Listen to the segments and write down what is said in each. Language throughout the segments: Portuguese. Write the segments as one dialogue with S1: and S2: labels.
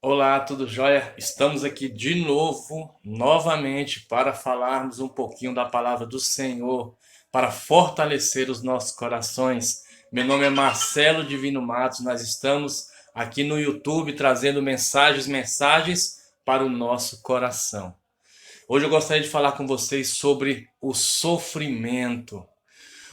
S1: Olá, tudo jóia? Estamos aqui de novo, novamente, para falarmos um pouquinho da palavra do Senhor, para fortalecer os nossos corações. Meu nome é Marcelo Divino Matos, nós estamos aqui no YouTube trazendo mensagens para o nosso coração. Hoje eu gostaria de falar com vocês sobre o sofrimento.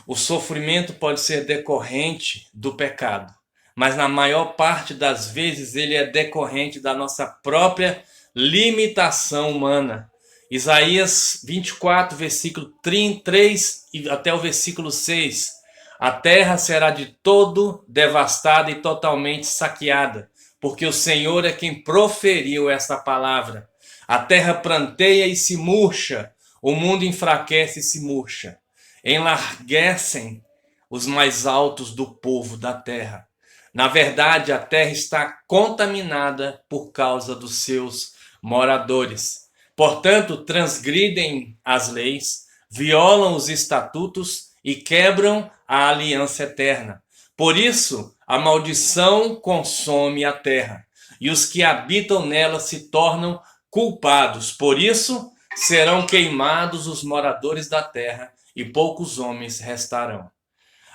S1: O sofrimento pode ser decorrente do pecado, mas na maior parte das vezes ele é decorrente da nossa própria limitação humana. Isaías 24, versículo 3 e até o versículo 6. A terra será de todo devastada e totalmente saqueada, porque o Senhor é quem proferiu essa palavra. A terra pranteia e se murcha, o mundo enfraquece e se murcha. Enlarguecem os mais altos do povo da terra. Na verdade, a terra está contaminada por causa dos seus moradores. Portanto, transgridem as leis, violam os estatutos e quebram a aliança eterna. Por isso, a maldição consome a terra, e os que habitam nela se tornam culpados. Por isso, serão queimados os moradores da terra, e poucos homens restarão.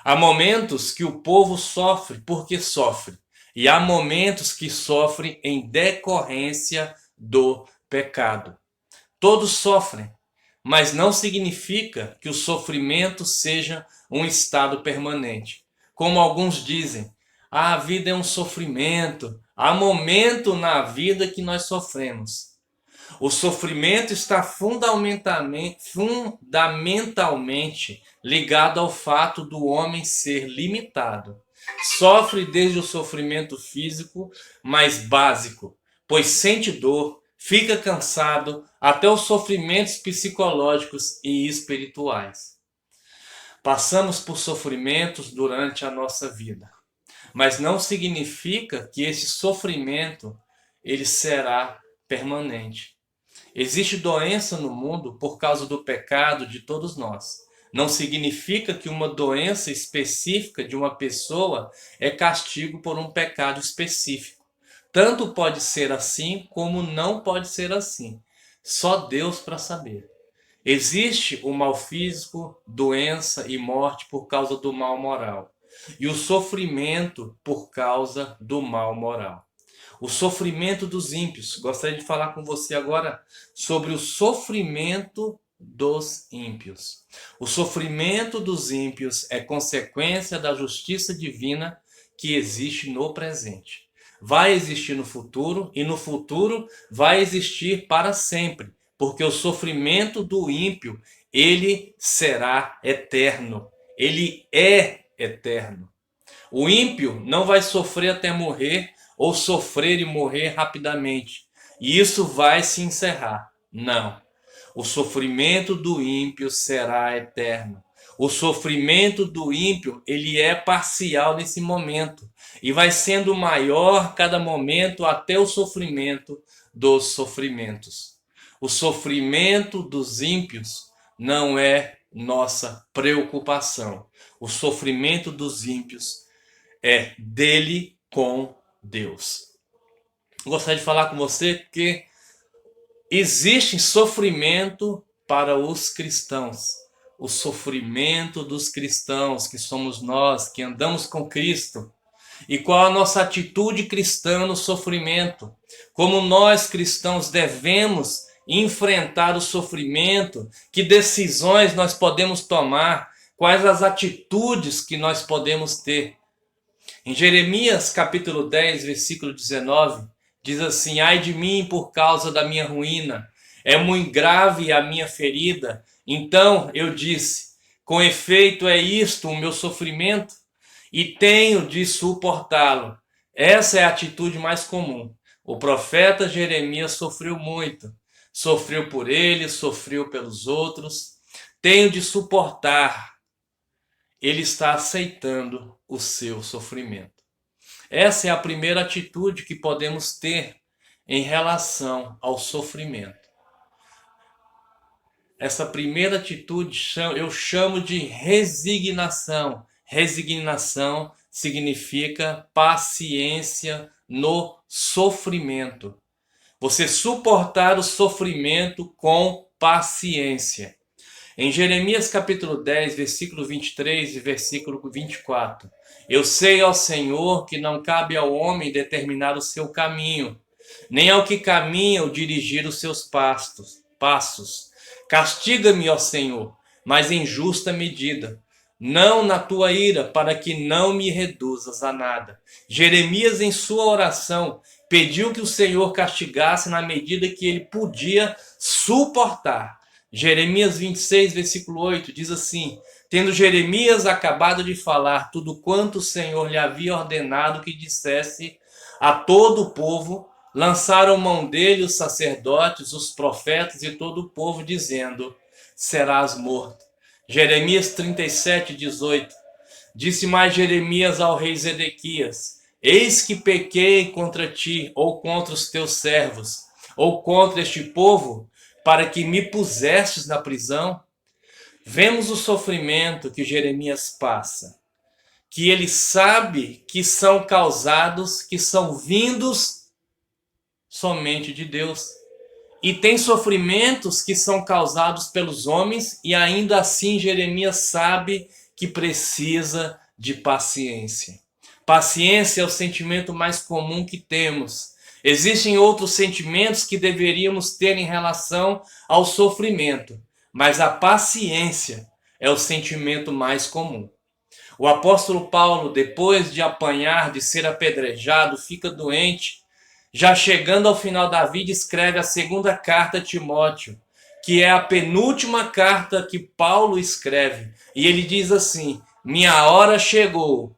S1: Há momentos que o povo sofre porque sofre, e há momentos que sofre em decorrência do pecado. Todos sofrem, mas não significa que o sofrimento seja um estado permanente. Como alguns dizem, a vida é um sofrimento, há momento na vida que nós sofremos. O sofrimento está fundamentalmente ligado ao fato do homem ser limitado. Sofre desde o sofrimento físico mais básico, pois sente dor, fica cansado, até os sofrimentos psicológicos e espirituais. Passamos por sofrimentos durante a nossa vida, mas não significa que esse sofrimento ele será permanente. Existe doença no mundo por causa do pecado de todos nós. Não significa que uma doença específica de uma pessoa é castigo por um pecado específico. Tanto pode ser assim como não pode ser assim. Só Deus para saber. Existe o mal físico, doença e morte por causa do mal moral. E o sofrimento por causa do mal moral. O sofrimento dos ímpios. Gostaria de falar com você agora sobre o sofrimento dos ímpios. O sofrimento dos ímpios é consequência da justiça divina que existe no presente. Vai existir no futuro e no futuro vai existir para sempre, porque o sofrimento do ímpio, ele será eterno. Ele é eterno. O ímpio não vai sofrer até morrer ou sofrer e morrer rapidamente. E isso vai se encerrar. Não. O sofrimento do ímpio será eterno. O sofrimento do ímpio, ele é parcial nesse momento. E vai sendo maior cada momento até o sofrimento dos sofrimentos. O sofrimento dos ímpios não é nossa preocupação. O sofrimento dos ímpios é dele com Deus. Gostaria de falar com você que existe sofrimento para os cristãos. O sofrimento dos cristãos, que somos nós, que andamos com Cristo. E qual a nossa atitude cristã no sofrimento? Como nós cristãos devemos enfrentar o sofrimento? Que decisões nós podemos tomar? Quais as atitudes que nós podemos ter? Em Jeremias capítulo 10, versículo 19, diz assim: ai de mim por causa da minha ruína, é muito grave a minha ferida. Então eu disse: com efeito é isto o meu sofrimento, e tenho de suportá-lo. Essa é a atitude mais comum. O profeta Jeremias sofreu muito. Sofreu por ele, sofreu pelos outros. Tenho de suportar. Ele está aceitando o seu sofrimento. Essa é a primeira atitude que podemos ter em relação ao sofrimento. Essa primeira atitude eu chamo de resignação. Resignação significa paciência no sofrimento. Você suportar o sofrimento com paciência. Em Jeremias capítulo 10, versículo 23 e versículo 24. Eu sei, ó Senhor, que não cabe ao homem determinar o seu caminho, nem ao que caminha o dirigir os seus passos. Castiga-me, ó Senhor, mas em justa medida, não na tua ira, para que não me reduzas a nada. Jeremias, em sua oração, pediu que o Senhor castigasse na medida que ele podia suportar. Jeremias 26, versículo 8, diz assim: tendo Jeremias acabado de falar tudo quanto o Senhor lhe havia ordenado que dissesse a todo o povo, lançaram mão dele os sacerdotes, os profetas e todo o povo, dizendo: serás morto. Jeremias 37, 18. Disse mais Jeremias ao rei Zedequias: eis que pequei contra ti, ou contra os teus servos, ou contra este povo, para que me pusestes na prisão. Vemos o sofrimento que Jeremias passa, que ele sabe que são causados, que são vindos somente de Deus. E tem sofrimentos que são causados pelos homens, e ainda assim Jeremias sabe que precisa de paciência. Paciência é o sentimento mais comum que temos. Existem outros sentimentos que deveríamos ter em relação ao sofrimento, mas a paciência é o sentimento mais comum. O apóstolo Paulo, depois de apanhar, de ser apedrejado, fica doente. Já chegando ao final da vida, escreve a segunda carta a Timóteo, que é a penúltima carta que Paulo escreve. E ele diz assim: minha hora chegou,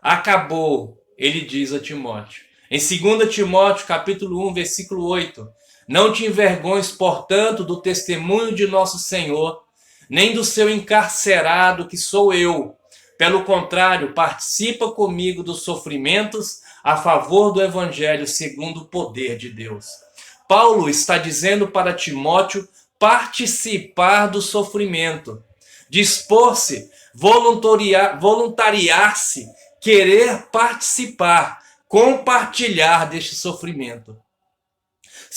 S1: acabou, ele diz a Timóteo. Em 2 Timóteo, capítulo 1, versículo 8, não te envergonhes, portanto, do testemunho de nosso Senhor, nem do seu encarcerado, que sou eu. Pelo contrário, participa comigo dos sofrimentos a favor do Evangelho segundo o poder de Deus. Paulo está dizendo para Timóteo participar do sofrimento, dispor-se, voluntariar-se, querer participar, compartilhar deste sofrimento.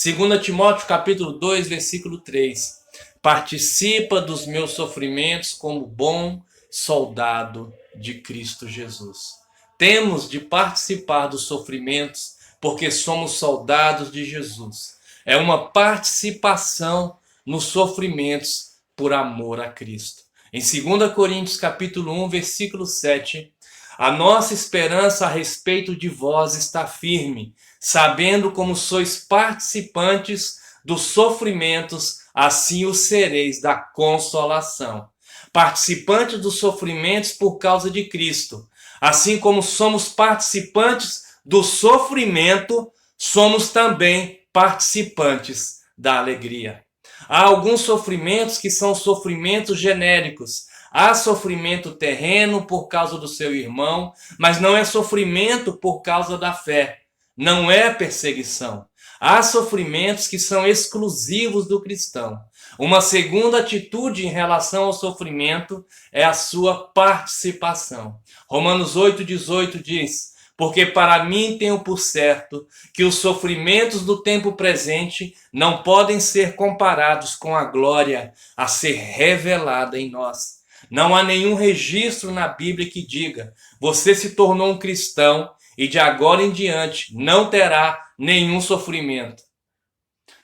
S1: 2 Timóteo capítulo 2, versículo 3. Participa dos meus sofrimentos como bom soldado de Cristo Jesus. Temos de participar dos sofrimentos porque somos soldados de Jesus. É uma participação nos sofrimentos por amor a Cristo. Em 2 Coríntios capítulo 1, versículo 7, a nossa esperança a respeito de vós está firme, sabendo como sois participantes dos sofrimentos, assim o sereis da consolação. Participantes dos sofrimentos por causa de Cristo. Assim como somos participantes do sofrimento, somos também participantes da alegria. Há alguns sofrimentos que são sofrimentos genéricos. Há sofrimento terreno por causa do seu irmão, mas não é sofrimento por causa da fé. Não é perseguição. Há sofrimentos que são exclusivos do cristão. Uma segunda atitude em relação ao sofrimento é a sua participação. Romanos 8,18 diz: porque para mim tenho por certo que os sofrimentos do tempo presente não podem ser comparados com a glória a ser revelada em nós. Não há nenhum registro na Bíblia que diga: você se tornou um cristão e de agora em diante não terá nenhum sofrimento.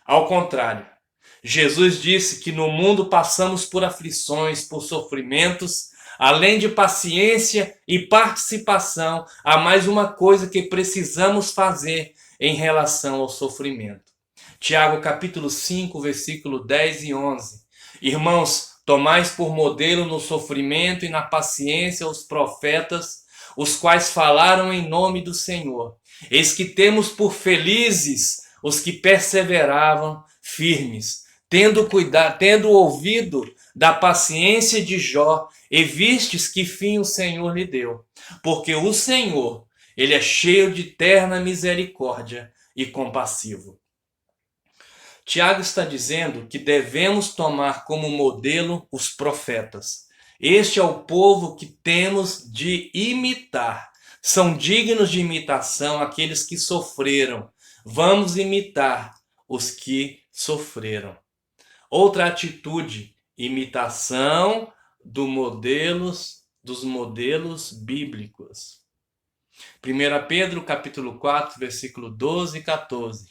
S1: Ao contrário, Jesus disse que no mundo passamos por aflições, por sofrimentos. Além de paciência e participação, há mais uma coisa que precisamos fazer em relação ao sofrimento. Tiago capítulo 5, versículo 10 e 11. Irmãos, tomais por modelo no sofrimento e na paciência os profetas, os quais falaram em nome do Senhor. Eis que temos por felizes os que perseveravam firmes, tendo ouvido da paciência de Jó, e vistes que fim o Senhor lhe deu. Porque o Senhor, ele é cheio de terna misericórdia e compassivo. Tiago está dizendo que devemos tomar como modelo os profetas. Este é o povo que temos de imitar. São dignos de imitação aqueles que sofreram, Vamos imitar os que sofreram. Outra atitude, imitação dos modelos bíblicos. 1 Pedro capítulo 4, versículo 12 e 14.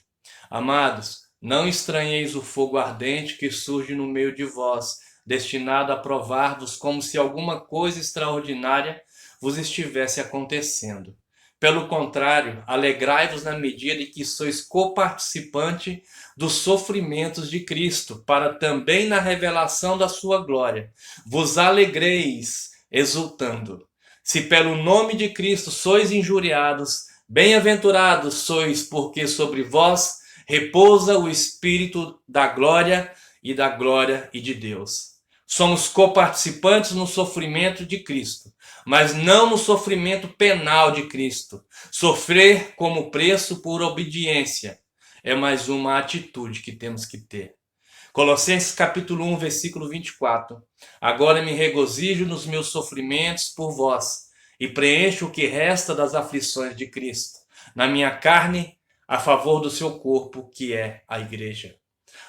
S1: Amados, não estranheis o fogo ardente que surge no meio de vós, destinado a provar-vos como se alguma coisa extraordinária vos estivesse acontecendo. Pelo contrário, alegrai-vos na medida em que sois coparticipante dos sofrimentos de Cristo, para também na revelação da sua glória vos alegreis, exultando. Se pelo nome de Cristo sois injuriados, bem-aventurados sois, porque sobre vós repousa o Espírito da glória e de Deus. Somos coparticipantes no sofrimento de Cristo, mas não no sofrimento penal de Cristo. Sofrer como preço por obediência é mais uma atitude que temos que ter. Colossenses capítulo 1, versículo 24. Agora me regozijo nos meus sofrimentos por vós e preencho o que resta das aflições de Cristo na minha carne a favor do seu corpo, que é a igreja.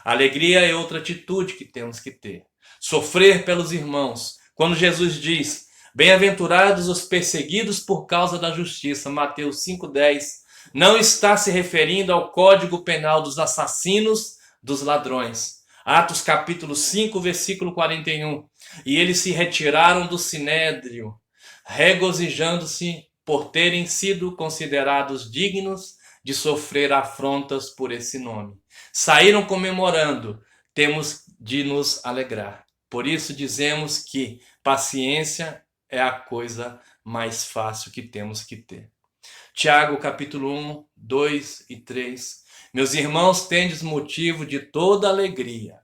S1: Alegria é outra atitude que temos que ter. Sofrer pelos irmãos. Quando Jesus diz, bem-aventurados os perseguidos por causa da justiça, Mateus 5,10, não está se referindo ao Código Penal dos assassinos, dos ladrões. Atos capítulo 5, versículo 41. E eles se retiraram do sinédrio, regozijando-se por terem sido considerados dignos de sofrer afrontas por esse nome. Saíram comemorando, temos de nos alegrar. Por isso dizemos que paciência é a coisa mais fácil que temos que ter. Tiago capítulo 1, 2 e 3. Meus irmãos, tendes motivo de toda alegria,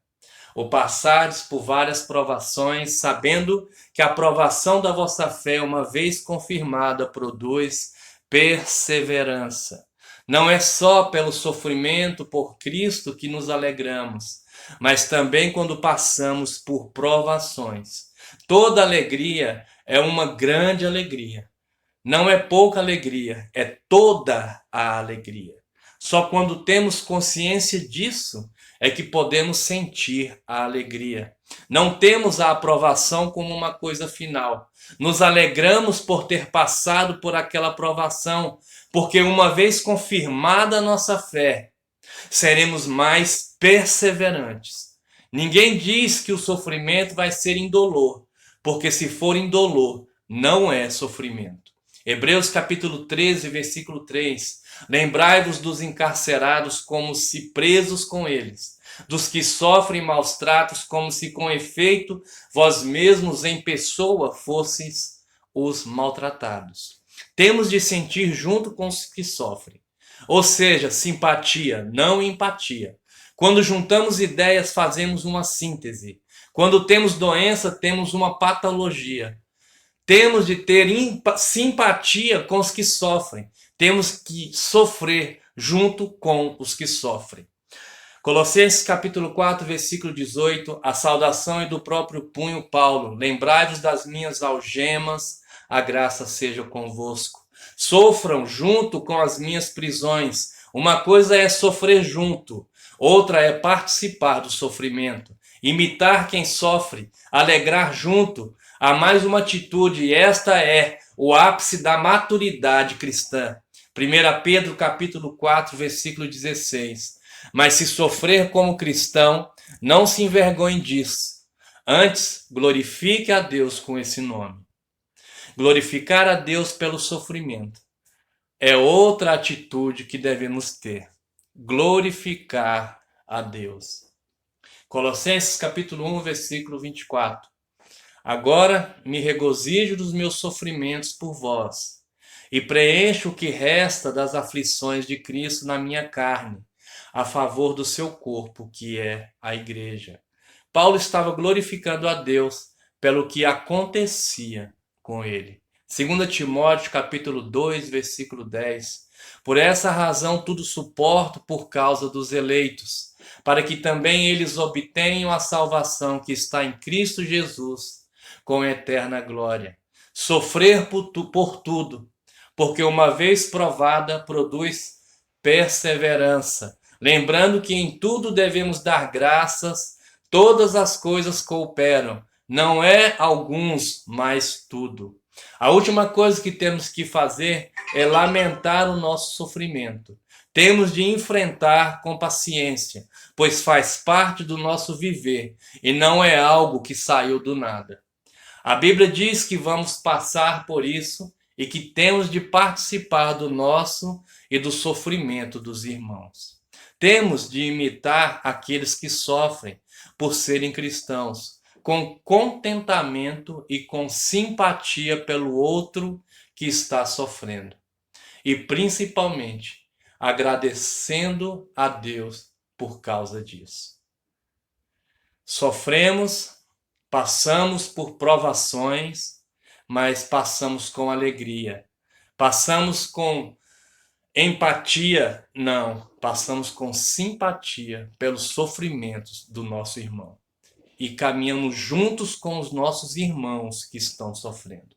S1: ou passardes por várias provações, sabendo que a provação da vossa fé, uma vez confirmada, produz perseverança. Não é só pelo sofrimento por Cristo que nos alegramos, mas também quando passamos por provações. Toda alegria é uma grande alegria. Não é pouca alegria, é toda a alegria. Só quando temos consciência disso é que podemos sentir a alegria. Não temos a aprovação como uma coisa final. Nos alegramos por ter passado por aquela aprovação, porque uma vez confirmada a nossa fé, seremos mais perseverantes. Ninguém diz que o sofrimento vai ser indolor, porque se for indolor, não é sofrimento. Hebreus capítulo 13, versículo 3. Lembrai-vos dos encarcerados como se presos com eles, dos que sofrem maus tratos como se com efeito vós mesmos em pessoa fosseis os maltratados. Temos de sentir junto com os que sofrem, ou seja, simpatia, não empatia. Quando juntamos ideias, fazemos uma síntese. Quando temos doença, temos uma patologia. Temos de ter simpatia com os que sofrem. Temos que sofrer junto com os que sofrem. Colossenses capítulo 4, versículo 18, a saudação é do próprio punho Paulo. Lembrai-vos das minhas algemas, a graça seja convosco. Sofram junto com as minhas prisões. Uma coisa é sofrer junto, outra é participar do sofrimento. Imitar quem sofre, alegrar junto. Há mais uma atitude, e esta é o ápice da maturidade cristã. 1 Pedro capítulo 4, versículo 16. Mas se sofrer como cristão, não se envergonhe disso. Antes, glorifique a Deus com esse nome. Glorificar a Deus pelo sofrimento é outra atitude que devemos ter. Glorificar a Deus. Colossenses capítulo 1, versículo 24. Agora me regozijo dos meus sofrimentos por vós, e preencho o que resta das aflições de Cristo na minha carne, a favor do seu corpo, que é a igreja. Paulo estava glorificando a Deus pelo que acontecia com ele. 2 Timóteo capítulo 2, versículo 10. Por essa razão tudo suporto por causa dos eleitos, para que também eles obtenham a salvação que está em Cristo Jesus, com eterna glória. Sofrer por tudo, porque uma vez provada produz perseverança. Lembrando que em tudo devemos dar graças, todas as coisas cooperam. Não é alguns, mas tudo. A última coisa que temos que fazer é lamentar o nosso sofrimento. Temos de enfrentar com paciência, pois faz parte do nosso viver e não é algo que saiu do nada. A Bíblia diz que vamos passar por isso e que temos de participar do nosso e do sofrimento dos irmãos. Temos de imitar aqueles que sofrem por serem cristãos, com contentamento e com simpatia pelo outro que está sofrendo. E principalmente agradecendo a Deus por causa disso. Sofremos, passamos por provações, mas passamos com alegria. Passamos com empatia? Não, passamos com simpatia pelos sofrimentos do nosso irmão. E caminhamos juntos com os nossos irmãos que estão sofrendo.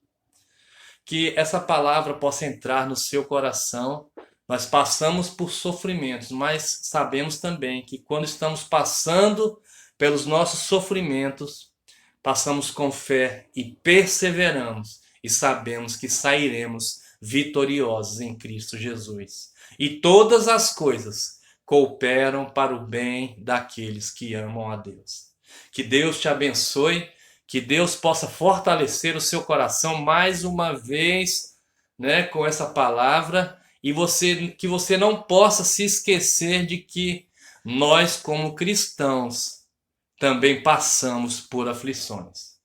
S1: Que essa palavra possa entrar no seu coração. Nós passamos por sofrimentos, mas sabemos também que quando estamos passando pelos nossos sofrimentos, passamos com fé e perseveramos e sabemos que sairemos vitoriosos em Cristo Jesus. E todas as coisas cooperam para o bem daqueles que amam a Deus. Que Deus te abençoe, que Deus possa fortalecer o seu coração mais uma vez, né, com essa palavra, e que você não possa se esquecer de que nós, como cristãos, também passamos por aflições,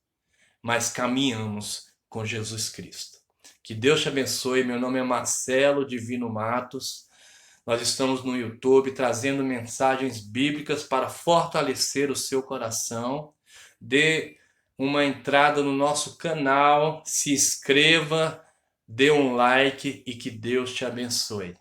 S1: mas caminhamos com Jesus Cristo. Que Deus te abençoe. Meu nome é Marcelo Divino Matos. Nós estamos no YouTube trazendo mensagens bíblicas para fortalecer o seu coração. Dê uma entrada no nosso canal, se inscreva, dê um like e que Deus te abençoe.